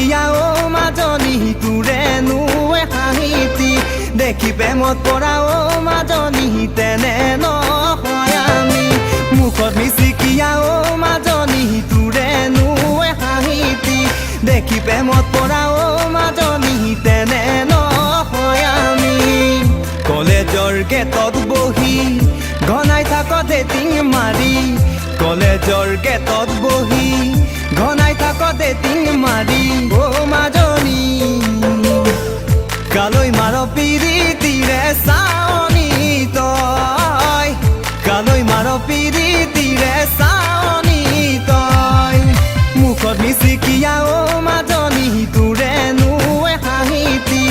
কিয়া ও মাজনী তোৰেনো হাঁহিতি দেখি প্ৰেমত পৰা ও মাজনী তেনে নহয় আমি মুখত মিচিকিয়া ও মাজনী তোৰেনো হাঁহিতি দেখি প্ৰেমত পৰা ও মাজনী তেনে নহয় আমি কলেজৰ গেটত বহি ঘনাই থাকতে টিং মাৰি কলেজৰ গেটত বহি ঘনাই থাকতে টিং মাৰি ও মাজনী কালৈ মাৰ পিৰিতিৰে চাৱনি তই কালৈ মাৰ পিৰিতিৰে চাৱনি তই মুখত মিচিকিয়া ও মাজনী তোৰেনো হাঁহিতি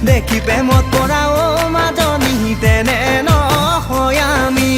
দেখি প্ৰেমত পৰা ও মাজনী তেনে নহয় আমি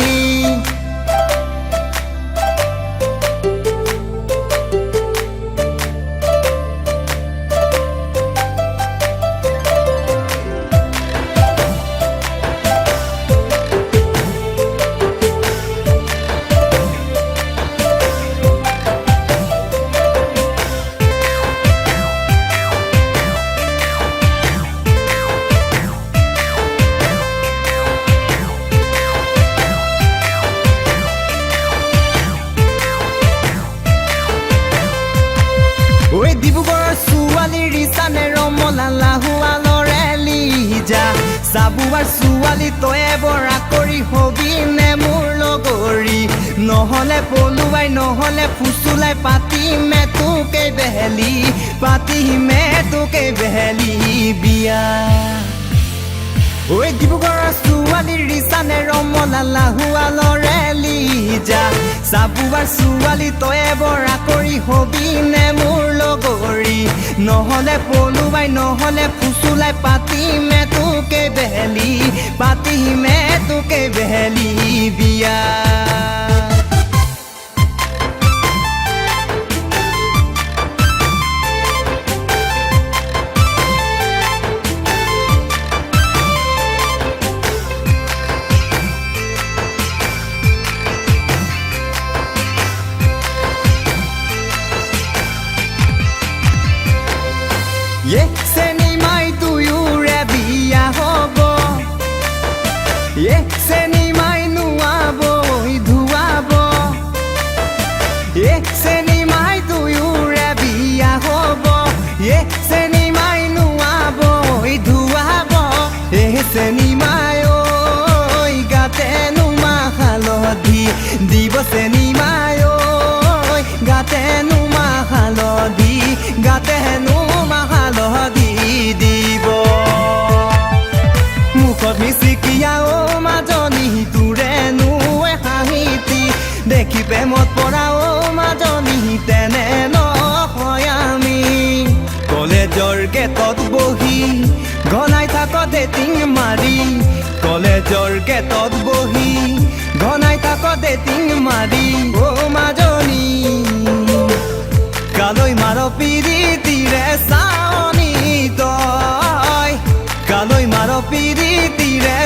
ঐ ডিব্ৰুগড়ৰ ছোৱালী ৰিচানে ৰমলা লাহুৱালৰে লিজা চাবুৱাৰ ছোৱালী তয়ে বৰা কৰি হবি নে মোৰ লগৰী নহলে পলুৱাই নহলে ফুচুলাই পাতিমে তোকে বেহেলি পাতিমে তোকে বেহেলি বিয়া ঐ ডিব্ৰুগড়ৰ ছোৱালী ৰিচানে ৰমলা লাহুৱালৰে লিজা চাবুৱাৰ ছোৱালী তয়ে বৰা কৰি হবি নে মোৰ লগৰী নহলে পলুৱাই নহলে ফুচুলাই পাতিমে তোকে বেহেলি পাতিমে তোকে বেহেলি বিয়া চেনিমাই দুয়োৰে বিয়া হ'ব চেনিমাই নোৱাব ধুৱাব চেনিমাই দুয়োৰে বিয়া হ'ব চেনিমাই নোৱাব ধুৱাব চেনিমাই ঐ গাতে নুমা হালধি দিব চেনিমাই ঐ গাতে নুমা হালধি গাতে নুমা হালধি দিব মুখত মিচিকিয়া ও মাজনী তোৰেনো হাঁহিতি দেখি প্ৰেমত পৰা ও মাজনী তেনে নহয় আমি কলেজৰ গেটত বহি ঘনাই থাকতে টিং মাৰি কলেজৰ গেটত বহি ঘনাই থাকতে টিং মাৰি ও মাজনী কালৈ মাৰ পিৰিতিৰে চাৱনি তই কালৈ মাৰ পিৰিতিৰে